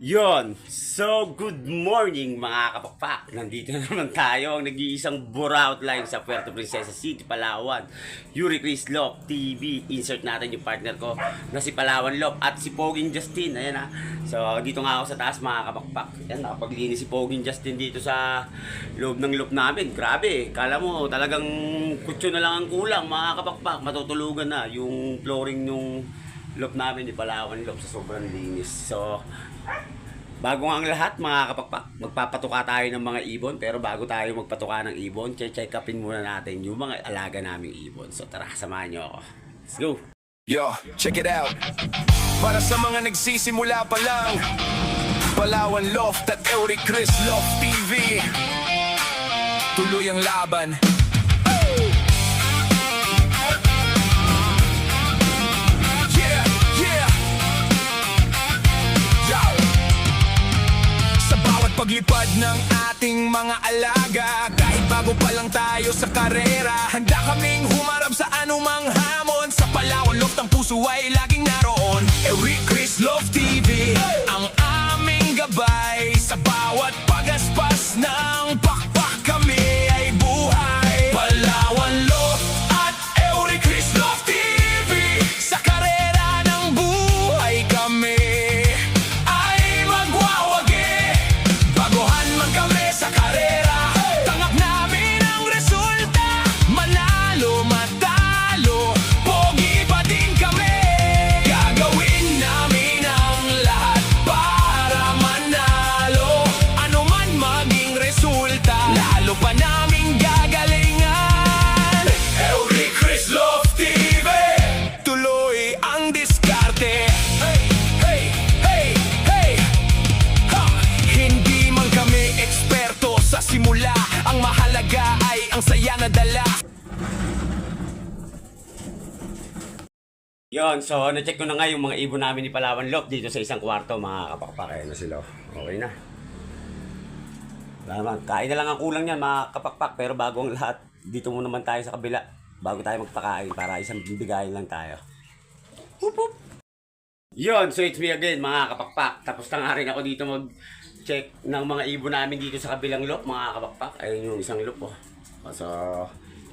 Yon. So, good morning mga kapakpak. Nandito na naman tayo ang nag-iisang Bura Outline sa Puerto Princesa City, Palawan. Yuri Chris Lop TV. Insert natin yung partner ko na si Palawan Lop at si Poging Justin. Ayan ha. So, dito nga ako sa taas mga kapakpak. Ayan, nakapaglinis si Poging Justin dito sa loob ng loop namin. Grabe. Kala mo talagang kutso na lang ang kulang mga kapakpak. Matutulugan na yung flooring yung loop namin ni Palawan Lop sa sobrang linis. So, bago ang lahat mga kapakpak, magpapatuka tayo ng mga ibon. Pero bago tayo magpatuka ng ibon, check upin muna natin yung mga alaga naming ibon. So tara, samahan nyo ako. Let's go! Yo, check it out. Para sa mga nagsisimula pa lang, Palawan Loft at Yuri Chris Loft TV, tuloy ang laban. Paglipad ng ating mga alaga, kahit bago pa lang tayo sa karera, handa kaming humarap sa anumang hamon. Sa Palawan Loft ang puso ay laging naroon. Yuri Chris Loft TV, ang aming gabay. Sa bawat pagaspas ng pakpak kami ay buhay. Palawan Loft at Yuri Chris Loft TV, sa karera ng buhay kami ay magwawagi. Baguhan man kami sa karera, tanggap namin ang resulta. Manalo, matalo, pogi pa din kami. Gagawin namin ang lahat para manalo. Ano man maging resulta, lalo pa namin gagalingan. Yuri Chris Loft TV, tuloy ang diskarte. Hey, hey, hey, hey, ha! Hindi man kami eksperto sa simula, ang mahalaga ay ang saya na dala. Yon, so na-check ko na nga yung mga ibon namin ni Palawan Lop dito sa isang kwarto mga kapakpak. Ayan na sila. Okay na. Wala naman. Kain na lang ang kulang yan mga kapakpak. Pero bago ang lahat, dito muna naman tayo sa kabila. Bago tayo magpakain para isang bibigayin lang tayo. Hup, hup. Yon, so it's me again mga kapakpak. Tapos na nga rin ako dito mag-check ng mga ibon namin dito sa kabilang loop mga kapakpak. Ayun yung isang loop oh. So,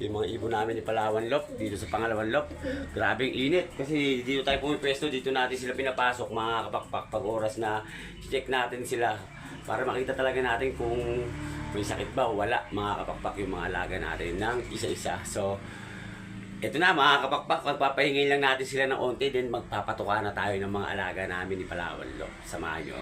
yung mga ibon namin ni Palawan Lop dito sa pangalawang loop. Grabe yung init kasi dito tayo pumipwesto, dito natin sila pinapasok mga kapakpak pag oras na check natin sila para makita talaga natin kung may sakit ba o wala mga kapakpak yung mga alaga natin ng isa-isa. So, eto na mga kapakpak, magpapahingin lang natin sila ng onte, then magpapatuka na tayo ng mga alaga namin ni Palawan Lop. Samahan nyo.